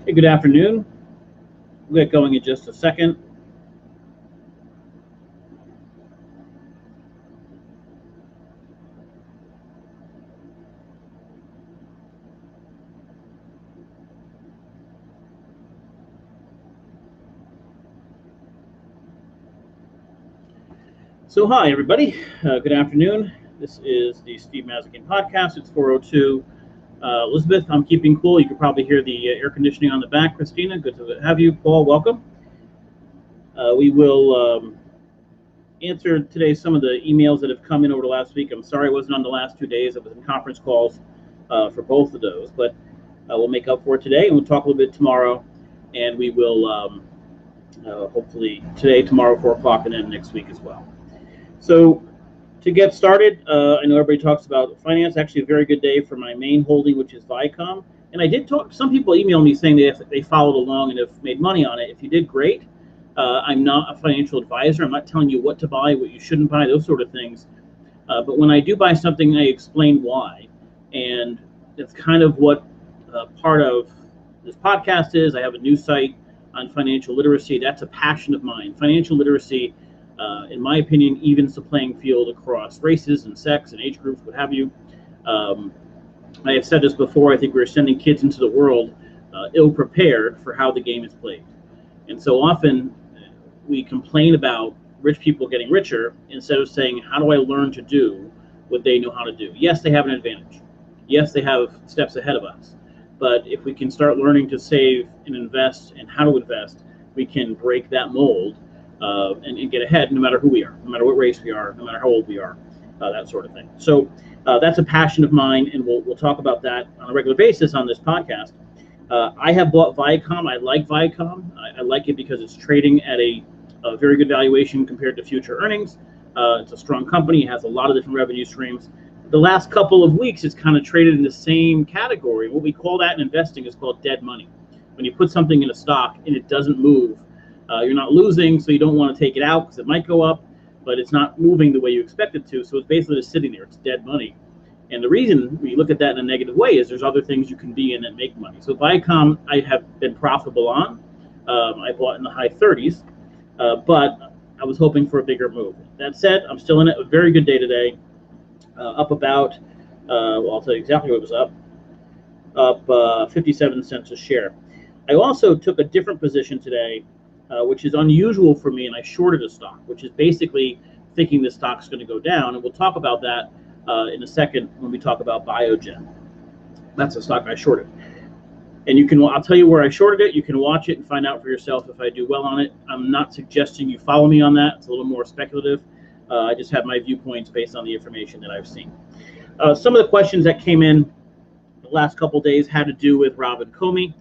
Hey, good afternoon. We'll get going in just a second. So, hi, everybody. Good afternoon. This is the Steve Mazzican podcast. It's 4:02. Elizabeth, I'm keeping cool. You can probably hear the air conditioning on the back. Christina, good to have you. Paul, welcome. We will answer today some of the emails that have come in over the last week. I'm sorry I wasn't on the last 2 days. I was in conference calls for both of those, but we'll make up for it today, and we'll talk a little bit tomorrow, and we will hopefully today, tomorrow, 4 o'clock, and then next week as well. So to get started, I know everybody talks about finance. Actually, a very good day for my main holding, which is Viacom. And I did talk. Some people emailed me saying they followed along and have made money on it. If you did, great. I'm not a financial advisor. I'm not telling you what to buy, what you shouldn't buy, those sort of things. But when I do buy something, I explain why. And that's kind of what part of this podcast is. I have a new site on financial literacy. That's a passion of mine. Financial literacy, in my opinion, evens the playing field across races and sex and age groups, what have you. I have said this before. I think we're sending kids into the world ill-prepared for how the game is played. And so often we complain about rich people getting richer instead of saying, how do I learn to do what they know how to do? Yes, they have an advantage. Yes, they have steps ahead of us. But if we can start learning to save and invest and how to invest, we can break that mold and get ahead no matter who we are, no matter what race we are, no matter how old we are, that sort of thing. So that's a passion of mine, and we'll talk about that on a regular basis on this podcast. I have bought Viacom. I like Viacom. I like it because it's trading at a very good valuation compared to future earnings. It's a strong company. It has a lot of different revenue streams. The last couple of weeks, it's kind of traded in the same category. What we call that in investing is called dead money. When you put something in a stock and it doesn't move, you're not losing, so you don't want to take it out because it might go up, but it's not moving the way you expect it to, so it's basically just sitting there. It's dead money. And the reason we look at that in a negative way is there's other things you can be in that make money. So Viacom, I have been profitable on. I bought in the high 30s, but I was hoping for a bigger move. That said, I'm still in it. A very good day today. Up about, well, I'll tell you exactly what it was up 57 cents a share. I also took a different position today, which is unusual for me, and I shorted a stock, which is basically thinking the stock's going to go down, and we'll talk about that in a second when we talk about Biogen. That's a stock I shorted. And I'll tell you where I shorted it. You can watch it and find out for yourself if I do well on it. I'm not suggesting you follow me on that. It's a little more speculative. I just have my viewpoints based on the information that I've seen. Some of the questions that came in the last couple of days had to do with Robin Comey.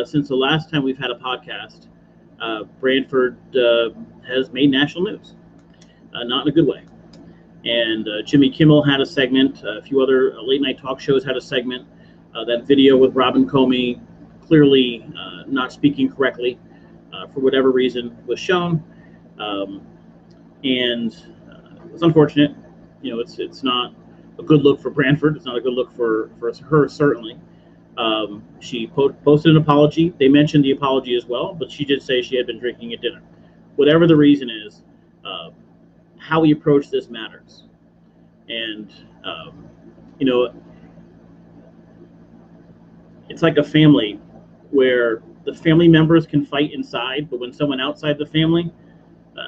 Since the last time we've had a podcast, Branford has made national news, not in a good way. And Jimmy Kimmel had a segment. A few other late-night talk shows had a segment. That video with Robin Comey clearly not speaking correctly for whatever reason was shown. And it's unfortunate. You know, it's not a good look for Branford. It's not a good look for her, certainly. She posted an apology. They mentioned the apology as well, but she did say she had been drinking at dinner. Whatever the reason is, how we approach this matters. And, you know, it's like a family where the family members can fight inside, but when someone outside the family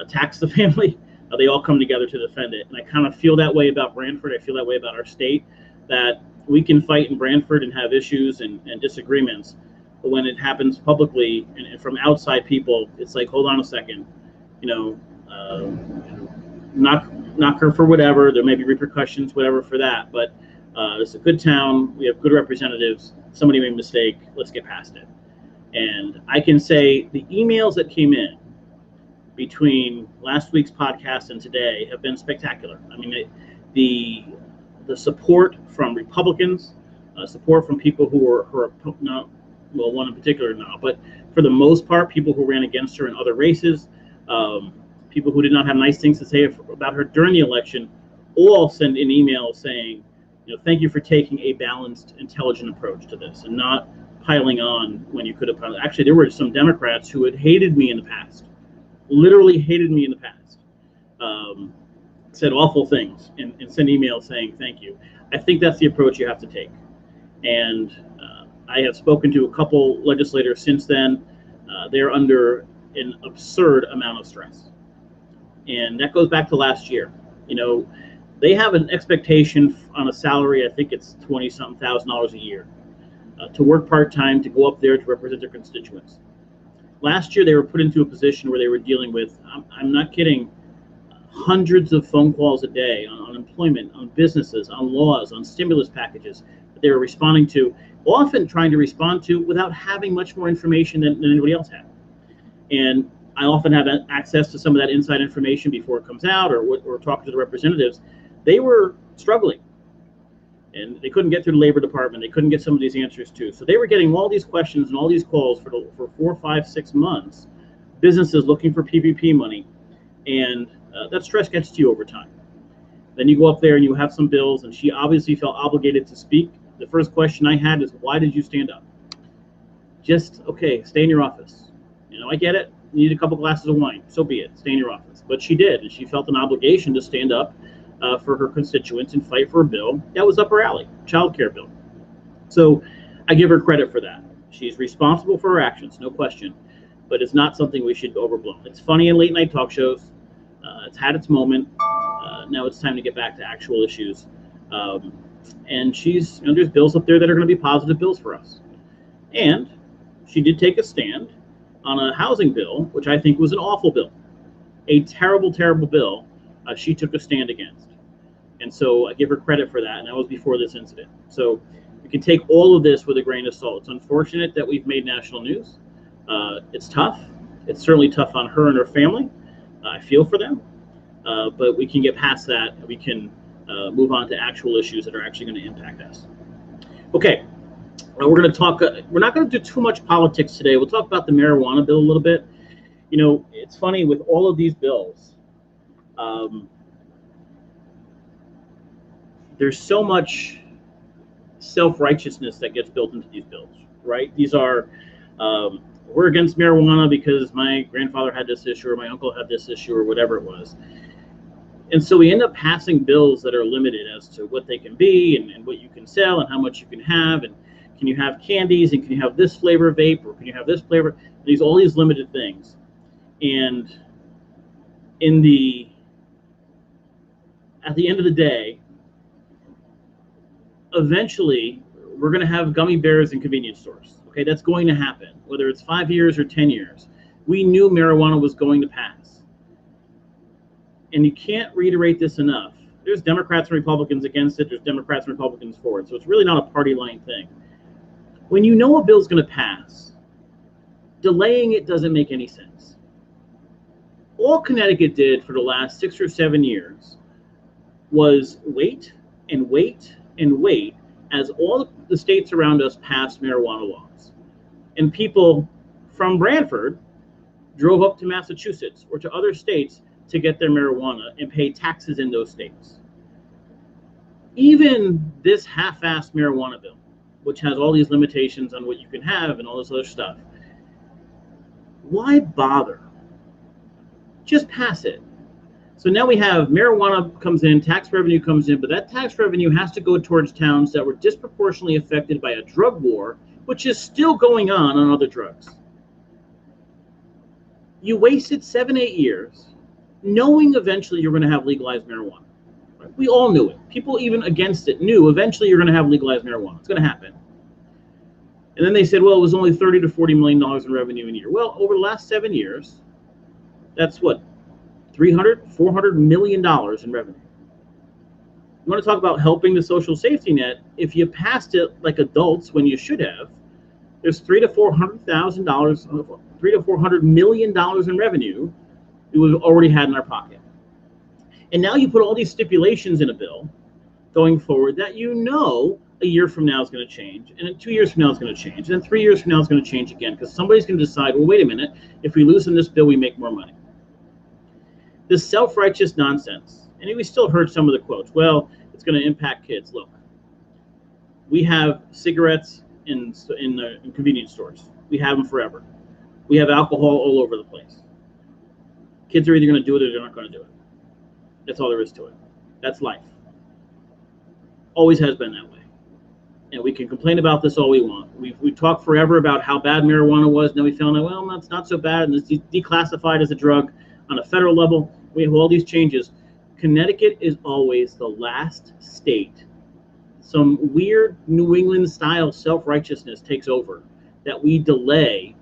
attacks the family, they all come together to defend it. And I kind of feel that way about Branford. I feel that way about our state, that we can fight in Branford and have issues and disagreements, but when it happens publicly and from outside people, it's like, hold on a second, you know, knock her for whatever. There may be repercussions, whatever, for that, but it's a good town. We have good representatives. Somebody made a mistake. Let's get past it. And I can say the emails that came in between last week's podcast and today have been spectacular. I mean, the support from Republicans, support from people who are not, well, one in particular not, but for the most part, people who ran against her in other races, people who did not have nice things to say about her during the election, all send in emails saying, you know, thank you for taking a balanced, intelligent approach to this and not piling on when you could have piled. Actually, there were some Democrats who had hated me in the past, literally hated me in the past, said awful things and sent emails saying thank you. I think that's the approach you have to take. And I have spoken to a couple legislators since then. They're under an absurd amount of stress. And that goes back to last year. You know, they have an expectation on a salary, I think it's $20-something thousand a year, to work part-time, to go up there to represent their constituents. Last year, they were put into a position where they were dealing with, I'm not kidding, hundreds of phone calls a day on employment, on businesses, on laws, on stimulus packages that they were responding to, often trying to respond to without having much more information than anybody else had. And I often have access to some of that inside information before it comes out, or talk to the representatives. They were struggling, and they couldn't get through the Labor Department. They couldn't get some of these answers too. So they were getting all these questions and all these calls for 4, 5, 6 months, businesses looking for PPP money, and that stress gets to you over time. Then you go up there and you have some bills, and she obviously felt obligated to speak. The first question I had is, why did you stand up? Just, okay, stay in your office. You know, I get it. You need a couple glasses of wine. So be it. Stay in your office. But she did, and she felt an obligation to stand up for her constituents and fight for a bill that was up her alley, child care bill. So I give her credit for that. She's responsible for her actions, no question, but it's not something we should overblow. It's funny in late night talk shows. It's had its moment. Now it's time to get back to actual issues. And she's, you know, there's bills up there that are going to be positive bills for us. And she did take a stand on a housing bill, which I think was an awful bill, a terrible, terrible bill. She took a stand against. And so I give her credit for that, and that was before this incident. So we can take all of this with a grain of salt. It's unfortunate that we've made national news. It's tough. It's certainly tough on her and her family. I feel for them. But we can get past that. We can move on to actual issues that are actually going to impact us. Okay, we're going to talk, we're not going to do too much politics today. We'll talk about the marijuana bill a little bit. You know, it's funny with all of these bills, there's so much self-righteousness that gets built into these bills, right? These are, we're against marijuana because my grandfather had this issue or my uncle had this issue or whatever it was. And so we end up passing bills that are limited as to what they can be and what you can sell and how much you can have. And can you have candies, and can you have this flavor of vape, or can you have this flavor? All these limited things. And at the end of the day, eventually we're going to have gummy bears in convenience stores. Okay, that's going to happen, whether it's 5 years or 10 years. We knew marijuana was going to pass. And you can't reiterate this enough. There's Democrats and Republicans against it. There's Democrats and Republicans for it. So it's really not a party line thing. When you know a bill's going to pass, delaying it doesn't make any sense. All Connecticut did for the last 6 or 7 years was wait and wait and wait as all the states around us passed marijuana laws. And people from Branford drove up to Massachusetts or to other states to get their marijuana and pay taxes in those states. Even this half-assed marijuana bill, which has all these limitations on what you can have and all this other stuff, why bother? Just pass it. So now we have marijuana comes in, tax revenue comes in, but that tax revenue has to go towards towns that were disproportionately affected by a drug war, which is still going on other drugs. You wasted 7, 8 years knowing eventually you're going to have legalized marijuana. Right? We all knew it. People even against it knew eventually you're going to have legalized marijuana. It's going to happen. And then they said, well, it was only $30 to $40 million in revenue a year. Well, over the last 7 years, that's what, $400 million in revenue. You want to talk about helping the social safety net? If you passed it like adults when you should have, there's $300 to $400 million in revenue that we've already had in our pocket. And now you put all these stipulations in a bill going forward that you know a year from now is going to change, and then 2 years from now is going to change, and then 3 years from now is going to change again, because somebody's going to decide, well, wait a minute, if we loosen this bill, we make more money. This self-righteous nonsense. And we still heard some of the quotes. Well, it's going to impact kids. Look, we have cigarettes in convenience stores. We have them forever. We have alcohol all over the place. Kids are either going to do it or they're not going to do it. That's all there is to it. That's life. Always has been that way. And we can complain about this all we want. We talked forever about how bad marijuana was, and then we found out, well, it's not so bad, and it's declassified as a drug on a federal level. We have all these changes. Connecticut is always the last state. Some weird New England style self-righteousness takes over, that we delay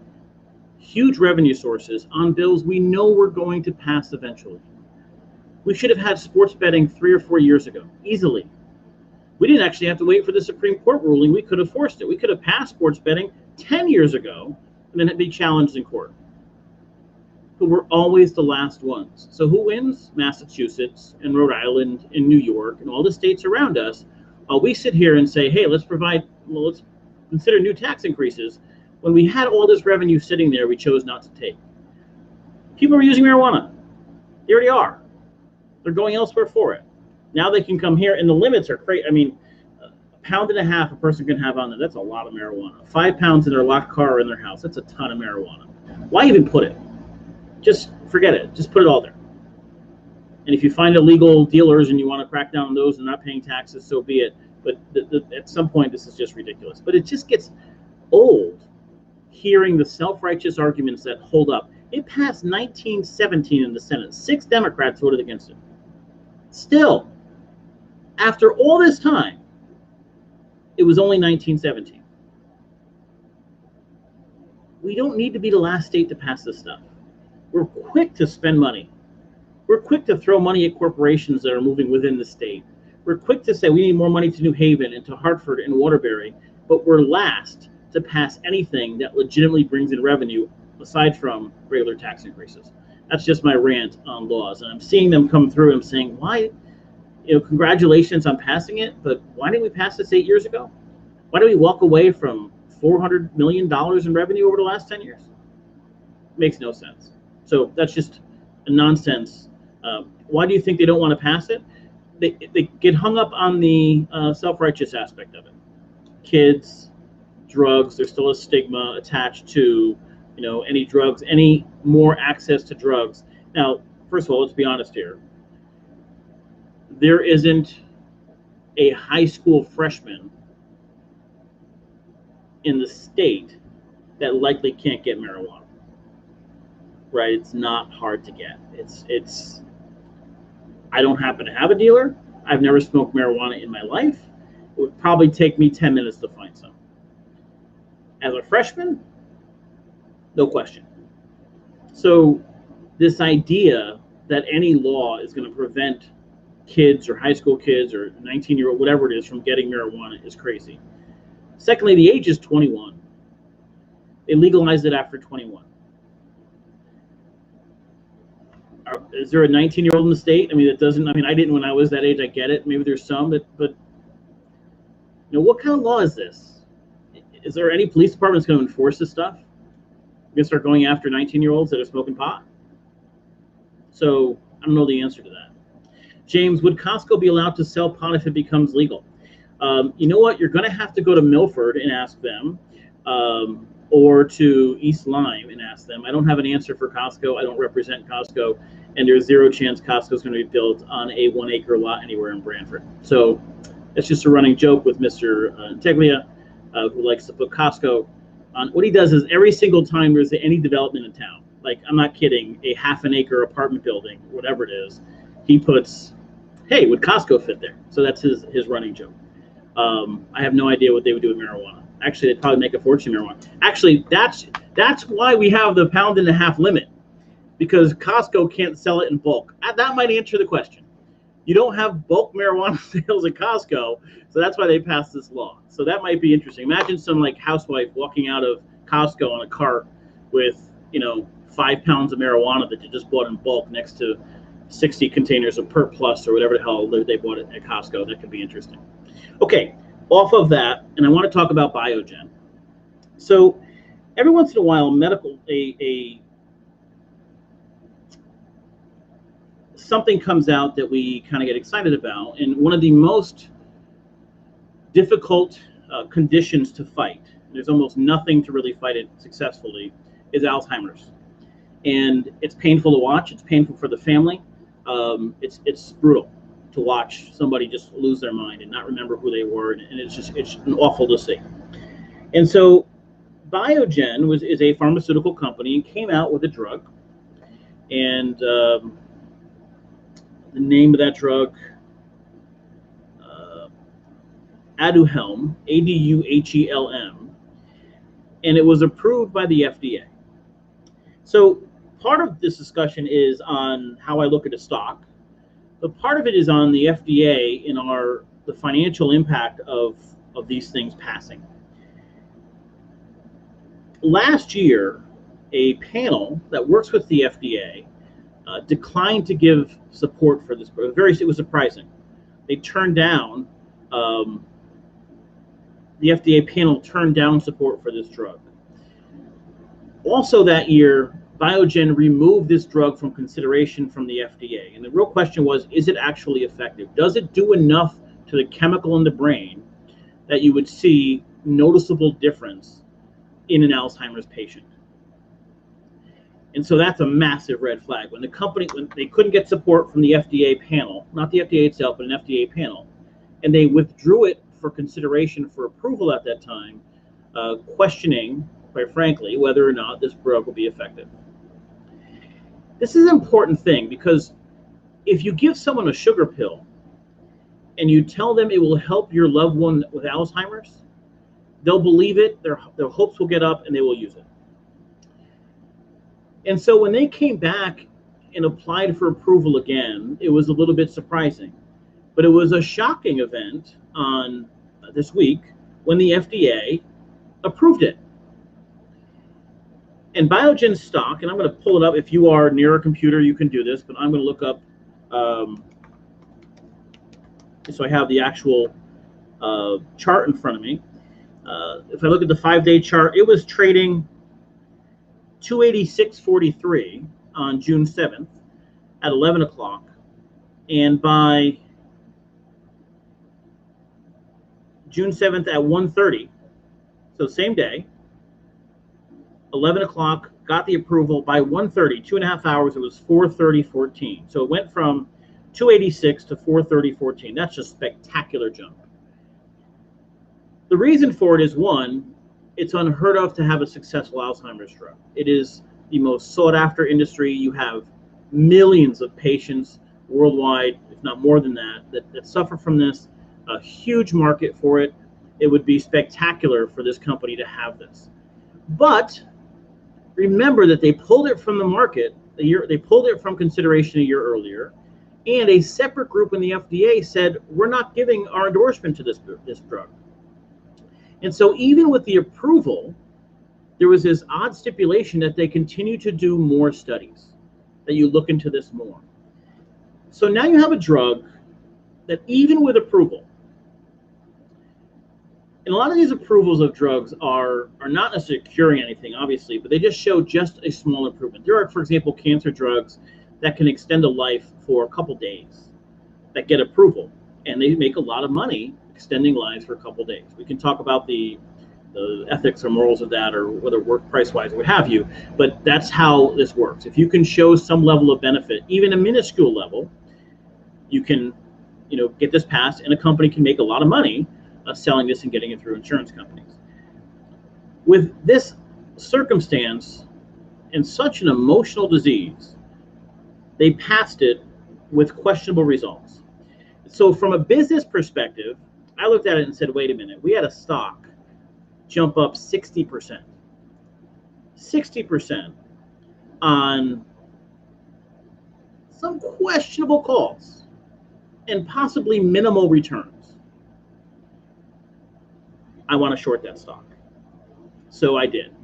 huge revenue sources on bills we know we're going to pass eventually. We should have had sports betting 3 or 4 years ago, easily. We didn't actually have to wait for the Supreme Court ruling. We could have forced it. We could have passed sports betting 10 years ago and then it'd be challenged in court. But we're always the last ones. So who wins? Massachusetts and Rhode Island and New York and all the states around us. We sit here and say, hey, let's consider new tax increases. When we had all this revenue sitting there, we chose not to take. People are using marijuana. They already are. They're going elsewhere for it. Now they can come here, and the limits are crazy. I mean, a pound and a half a person can have on there. That's a lot of marijuana. 5 pounds in their locked car or in their house. That's a ton of marijuana. Why even put it? Just forget it. Just put it all there. And if you find illegal dealers and you want to crack down on those and not paying taxes, so be it. But at some point, this is just ridiculous. But it just gets old hearing the self-righteous arguments that hold up. It passed 1917 in the Senate. 6 Democrats voted against it. Still, after all this time, it was only 1917. We don't need to be the last state to pass this stuff. We're quick to spend money. We're quick to throw money at corporations that are moving within the state. We're quick to say we need more money to New Haven and to Hartford and Waterbury, but we're last to pass anything that legitimately brings in revenue aside from regular tax increases. That's just my rant on laws. And I'm seeing them come through and I'm saying, why, congratulations on passing it, but why didn't we pass this 8 years ago? Why did we walk away from $400 million in revenue over the last 10 years? Makes no sense. So that's just a nonsense. Why do you think they don't want to pass it? They get hung up on the self-righteous aspect of it. Kids, drugs, there's still a stigma attached to, any drugs, any more access to drugs. Now, first of all, let's be honest here. There isn't a high school freshman in the state that likely can't get marijuana, right? It's not hard to get. I don't happen to have a dealer. I've never smoked marijuana in my life. It would probably take me 10 minutes to find some. As a freshman, no question. So this idea that any law is going to prevent kids or high school kids or 19-year-old, whatever it is, from getting marijuana is crazy. Secondly, the age is 21. They legalized it after 21. Is there a 19-year-old in the state? I didn't when I was that age. I get it. Maybe there's some, but what kind of law is this? Is there any police department that's going to enforce this stuff? We're going to start going after 19-year-olds that are smoking pot? So I don't know the answer to that. James, would Costco be allowed to sell pot if it becomes legal? You know what? You're going to have to go to Milford and ask them, or to East Lyme and ask them. I don't have an answer for Costco. I don't represent Costco, and there's zero chance Costco is going to be built on a 1-acre lot anywhere in Branford. So it's just a running joke with Mr. Integlia, who likes to put Costco on. What he does is every single time there's any development in town, like I'm not kidding, a 1/2 acre apartment building, whatever it is, he puts, hey, would Costco fit there? So that's his running joke. I have no idea what they would do with marijuana. Actually, they'd probably make a fortune in marijuana. Actually, that's why we have the 1.5 pound limit, because Costco can't sell it in bulk. That might answer the question. You don't have bulk marijuana sales at Costco, so that's why they passed this law. So that might be interesting. Imagine some housewife walking out of Costco on a cart with 5 pounds of marijuana that they just bought in bulk next to 60 containers of Pert Plus or whatever the hell they bought it at Costco. That could be interesting. Okay, off of that, and I want to talk about Biogen. So every once in a while, something comes out that we kind of get excited about, and one of the most difficult conditions to fight. There's almost nothing to really fight it successfully, is Alzheimer's. And it's painful to watch. It's painful for the family. It's brutal to watch somebody just lose their mind and not remember who they were, and it's awful to see. And so Biogen is a pharmaceutical company and came out with a drug, and the name of that drug, Aduhelm, Aduhelm, and it was approved by the FDA. So part of this discussion is on how I look at a stock, but part of it is on the FDA in the financial impact of these things passing. Last year, a panel that works with the FDA declined to give support for this. It was surprising. They turned down, the FDA panel turned down support for this drug. Also that year, Biogen removed this drug from consideration from the FDA. And the real question was, is it actually effective? Does it do enough to the chemical in the brain that you would see noticeable difference in an Alzheimer's patient? And so that's a massive red flag. When they couldn't get support from the FDA panel, not the FDA itself, but an FDA panel, and they withdrew it for consideration for approval at that time, questioning, quite frankly, whether or not this drug will be effective. This is an important thing, because if you give someone a sugar pill and you tell them it will help your loved one with Alzheimer's, they'll believe it, their hopes will get up, and they will use it. And so when they came back and applied for approval again, it was a little bit surprising. But it was a shocking event on this week when the FDA approved it. And Biogen stock, and I'm going to pull it up. If you are near a computer, you can do this, but I'm going to look up, so I have the actual chart in front of me. If I look at the 5-day chart, it was trading 286.43 on June 7th at 11 o'clock. And by June 7th at 1:30, so same day, 11 o'clock, got the approval. By 1:30, 2.5 hours, it was 430.14. So it went from 286 to 430.14. That's just a spectacular jump. The reason for it is, one, it's unheard of to have a successful Alzheimer's drug. It is the most sought after industry. You have millions of patients worldwide, if not more than that suffer from this. A huge market for it. It would be spectacular for this company to have this. But remember that they pulled it from the market they pulled it from consideration a year earlier, and a separate group in the FDA said, we're not giving our endorsement to this drug. And so even with the approval, there was this odd stipulation that they continue to do more studies, that you look into this more. So now you have a drug that even with approval, and a lot of these approvals of drugs are not necessarily curing anything, obviously, but they just show just a small improvement. There are, for example, cancer drugs that can extend a life for a couple days that get approval, and they make a lot of money extending lives for a couple days. We can talk about the ethics or morals of that, or whether it work price-wise or what have you, but that's how this works. If you can show some level of benefit, even a minuscule level, you can get this passed, and a company can make a lot of money selling this and getting it through insurance companies. With this circumstance and such an emotional disease, they passed it with questionable results. So from a business perspective, I looked at it and said, wait a minute, we had a stock jump up 60%. 60% on some questionable calls and possibly minimal returns. I want to short that stock. So I did.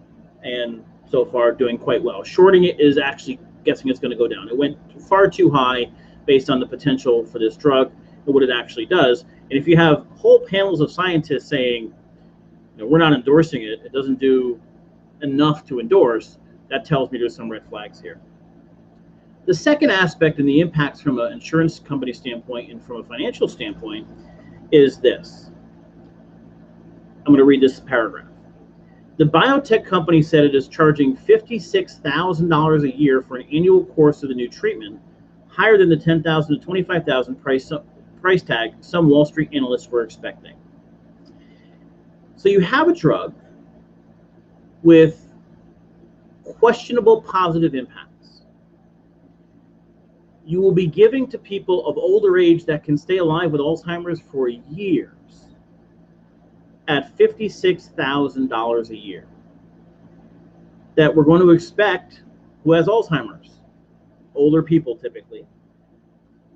And so far doing quite well. Shorting it is actually guessing it's going to go down. It went far too high based on the potential for this drug and what it actually does. And if you have whole panels of scientists saying, we're not endorsing it, it doesn't do enough to endorse, that tells me there's some red flags here. The second aspect and the impacts from an insurance company standpoint and from a financial standpoint is this. I'm going to read this paragraph. The biotech company said it is charging $56,000 a year for an annual course of the new treatment, higher than the $10,000 to $25,000 price tag some Wall Street analysts were expecting. So you have a drug with questionable positive impacts. You will be giving to people of older age that can stay alive with Alzheimer's for years at $56,000 a year that we're going to expect who has Alzheimer's, older people typically,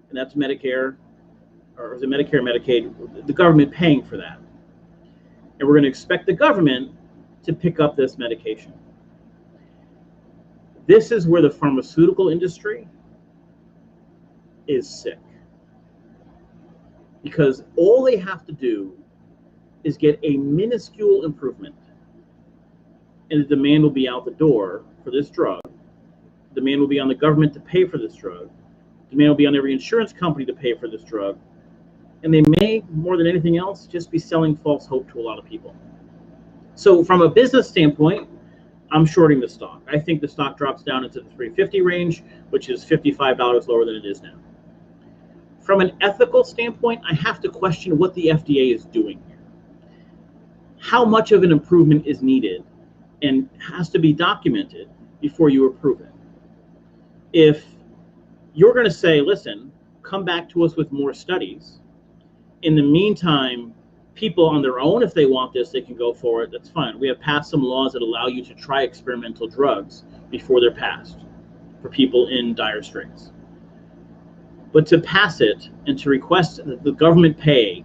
and that's Medicare, or is it Medicare, Medicaid, the government paying for that. And we're going to expect the government to pick up this medication. This is where the pharmaceutical industry is sick. Because all they have to do is get a minuscule improvement, and the demand will be out the door for this drug. The demand will be on the government to pay for this drug. The demand will be on every insurance company to pay for this drug. And they may, more than anything else, just be selling false hope to a lot of people. So from a business standpoint, I'm shorting the stock. I think the stock drops down into the 350 range, which is $55 lower than it is now. From an ethical standpoint, I have to question what the FDA is doing here. How much of an improvement is needed and has to be documented before you approve it? If you're going to say, listen, come back to us with more studies, in the meantime, people on their own, if they want this, they can go for it. That's fine. We have passed some laws that allow you to try experimental drugs before they're passed for people in dire straits. But to pass it and to request that the government pay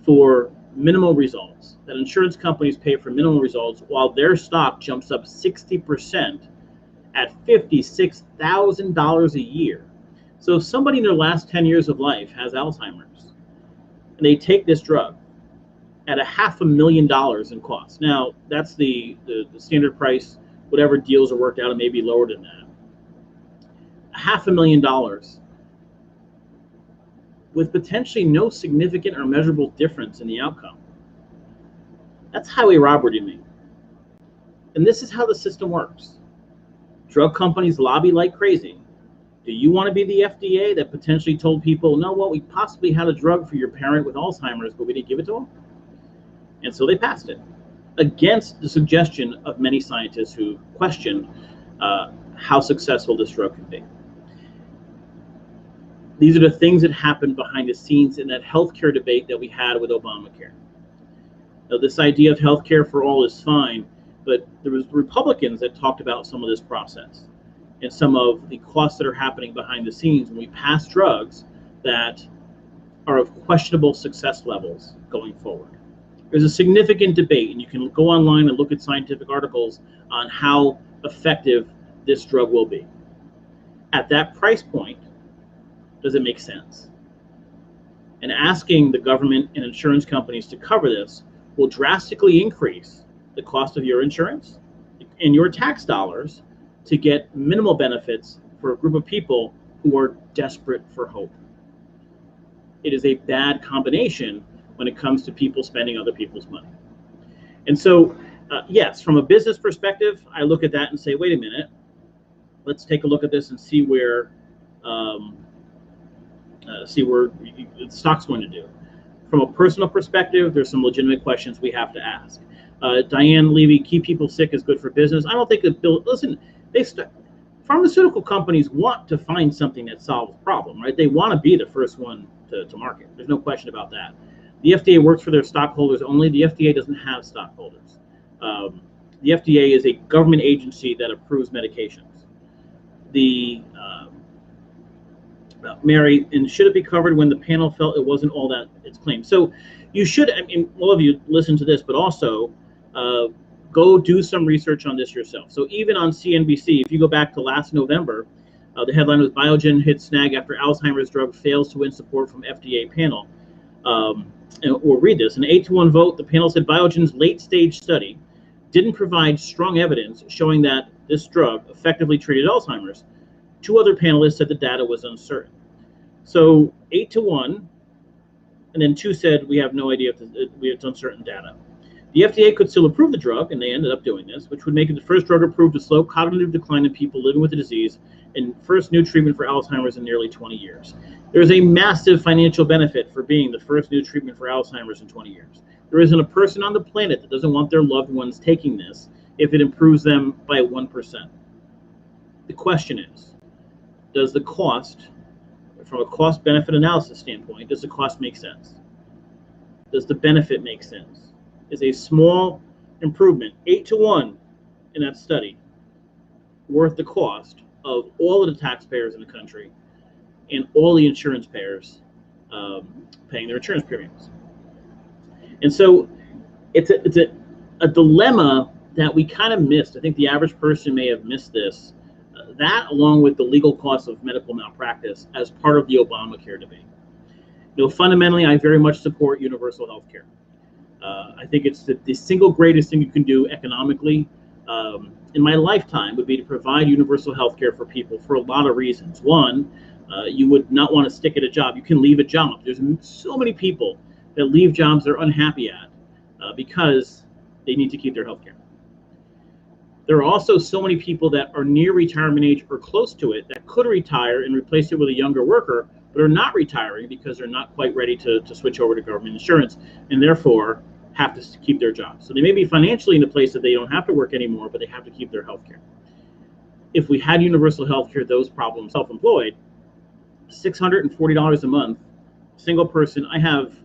for minimal results, that insurance companies pay for minimal results while their stock jumps up 60% at $56,000 a year. So if somebody in their last 10 years of life has Alzheimer's and they take this drug at $500,000 in cost. Now, that's the standard price. Whatever deals are worked out, it may be lower than that. $500,000 with potentially no significant or measurable difference in the outcome. That's highway robbery to me. And this is how the system works. Drug companies lobby like crazy. Do you want to be the FDA that potentially told people, no, well, we possibly had a drug for your parent with Alzheimer's, but we didn't give it to them? And so they passed it against the suggestion of many scientists who question how successful this drug could be. These are the things that happened behind the scenes in that healthcare debate that we had with Obamacare. Now, this idea of healthcare for all is fine, but there was Republicans that talked about some of this process and some of the costs that are happening behind the scenes when we pass drugs that are of questionable success levels going forward. There's a significant debate, and you can go online and look at scientific articles on how effective this drug will be. At that price point, does it make sense? And asking the government and insurance companies to cover this will drastically increase the cost of your insurance and your tax dollars to get minimal benefits for a group of people who are desperate for hope. It is a bad combination when it comes to people spending other people's money. And so, yes, from a business perspective, I look at that and say, wait a minute, let's take a look at this and see where the stock's going to do. From a personal perspective, there's some legitimate questions we have to ask. Diane Levy, keep people sick is good for business. I don't think that, listen, pharmaceutical companies want to find something that solves a problem, right? They want to be the first one to market. There's no question about that. The FDA works for their stockholders only. The FDA doesn't have stockholders. The FDA is a government agency that approves medications. Mary, and should it be covered when the panel felt it wasn't all that it's claimed? So you should, I mean, all of you listen to this, but also go do some research on this yourself. So even on CNBC, if you go back to last November, the headline was Biogen hits snag after Alzheimer's drug fails to win support from FDA panel. And we'll read this. In an 8-to-1 vote, the panel said Biogen's late-stage study didn't provide strong evidence showing that this drug effectively treated Alzheimer's. 2 other panelists said the data was uncertain. So 8-to-1, and then 2 said we have no idea if it's uncertain data. The FDA could still approve the drug, and they ended up doing this, which would make it the first drug approved to slow cognitive decline in people living with the disease and first new treatment for Alzheimer's in nearly 20 years. There's a massive financial benefit for being the first new treatment for Alzheimer's in 20 years. There isn't a person on the planet that doesn't want their loved ones taking this if it improves them by 1%. The question is, does the cost, from a cost-benefit analysis standpoint, does the cost make sense? Does the benefit make sense? Is a small improvement, 8-1 in that study, worth the cost of all of the taxpayers in the country and all the insurance payers paying their insurance premiums? And so it's a dilemma that we kind of missed. I think the average person may have missed this. That, along with the legal costs of medical malpractice, as part of the Obamacare debate. Fundamentally, I very much support universal health care. I think it's the single greatest thing you can do economically in my lifetime would be to provide universal health care for people for a lot of reasons. One, you would not want to stick at a job. You can leave a job. There's so many people that leave jobs they're unhappy at because they need to keep their health care. There are also so many people that are near retirement age or close to it that could retire and replace it with a younger worker, but are not retiring because they're not quite ready to switch over to government insurance and therefore have to keep their job. So they may be financially in a place that they don't have to work anymore, but they have to keep their health care. If we had universal health care, those problems, self-employed, $640 a month, single person, and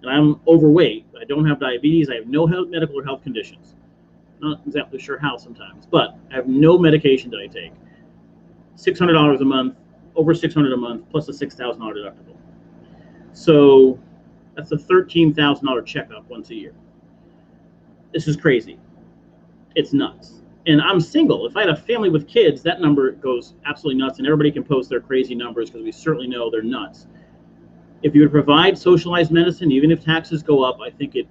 I'm overweight, I don't have diabetes, I have no medical or health conditions. Not exactly sure how sometimes, but I have no medication that I take. $600 a month, over $600 a month, plus a $6,000 deductible. So that's a $13,000 checkup once a year. This is crazy. It's nuts. And I'm single. If I had a family with kids, that number goes absolutely nuts, and everybody can post their crazy numbers because we certainly know they're nuts. If you would provide socialized medicine, even if taxes go up, I think it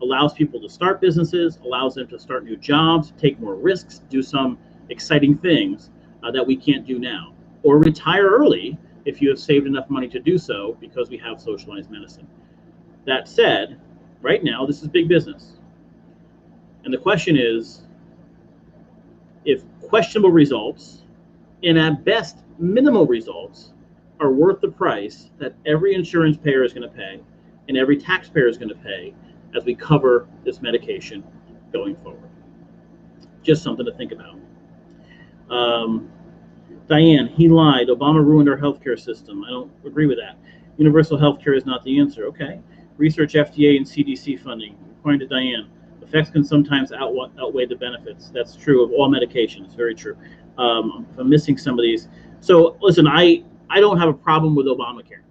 allows people to start businesses, allows them to start new jobs, take more risks, do some exciting things that we can't do now. Or retire early if you have saved enough money to do so because we have socialized medicine. That said, right now, this is big business. And the question is, if questionable results, and at best minimal results, are worth the price that every insurance payer is going to pay and every taxpayer is going to pay as we cover this medication going forward. Just something to think about. Diane, he lied. Obama ruined our healthcare system. I don't agree with that. Universal healthcare is not the answer. Okay. Research, FDA, and CDC funding. According to Diane, effects can sometimes outweigh the benefits. That's true of all medications. Very true. I'm missing some of these. So listen, I don't have a problem with Obamacare.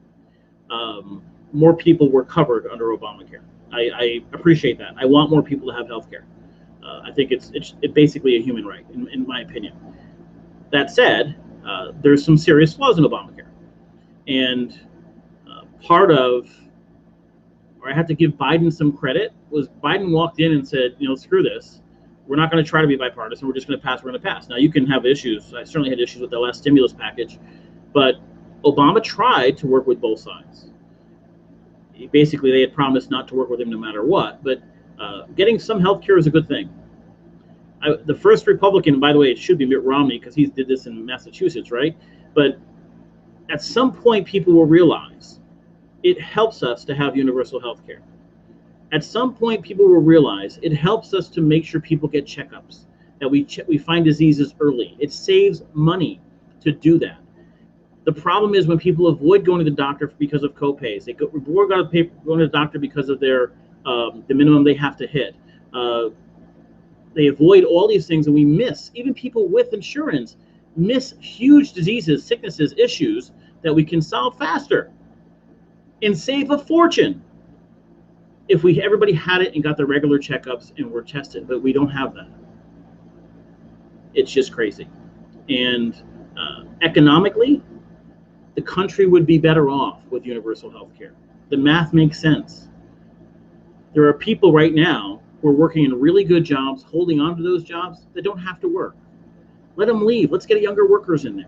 More people were covered under Obamacare. I appreciate that. I want more people to have health care. I think it's basically a human right, in my opinion. That said, there's some serious flaws in Obamacare. And part of, or I have to give Biden some credit, was Biden walked in and said, screw this. We're not going to try to be bipartisan. We're just going to pass. We're going to pass. Now, you can have issues. I certainly had issues with the last stimulus package. But Obama tried to work with both sides. Basically, they had promised not to work with him no matter what, but getting some health care is a good thing. The first Republican, by the way, it should be Mitt Romney because he did this in Massachusetts, right? But at some point, people will realize it helps us to have universal health care. At some point, people will realize it helps us to make sure people get checkups, that we find diseases early. It saves money to do that. The problem is when people avoid going to the doctor because of copays. They avoid going to the doctor because of their the minimum they have to hit. They avoid all these things, and we miss, even people with insurance, miss huge diseases, sicknesses, issues that we can solve faster and save a fortune if everybody had it and got the regular checkups and were tested, but we don't have that. It's just crazy. And economically, the country would be better off with universal health care. The math makes sense. There are people right now who are working in really good jobs, holding on to those jobs, that don't have to work. Let them leave. Let's get younger workers in there.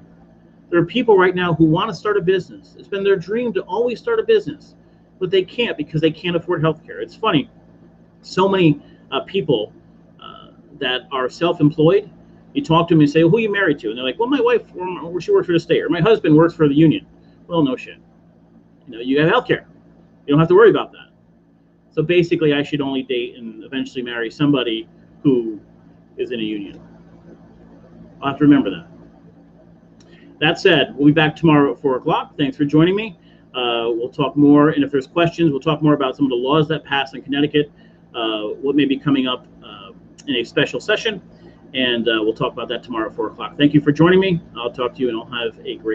There are people right now who want to start a business. It's been their dream to always start a business, but they can't because they can't afford health care. It's funny. So many people that are self-employed. You talk to them and say, "Who are you married to?" And they're like, "Well, my wife, or she works for the state, or my husband works for the union." Well, no shit. You have health care. You don't have to worry about that. So basically, I should only date and eventually marry somebody who is in a union. I'll have to remember that. That said, we'll be back tomorrow at 4 o'clock. Thanks for joining me. We'll talk more, and if there's questions, we'll talk more about some of the laws that passed in Connecticut, what may be coming up in a special session, and we'll talk about that tomorrow at 4 o'clock. Thank you for joining me. I'll talk to you, and I'll have a great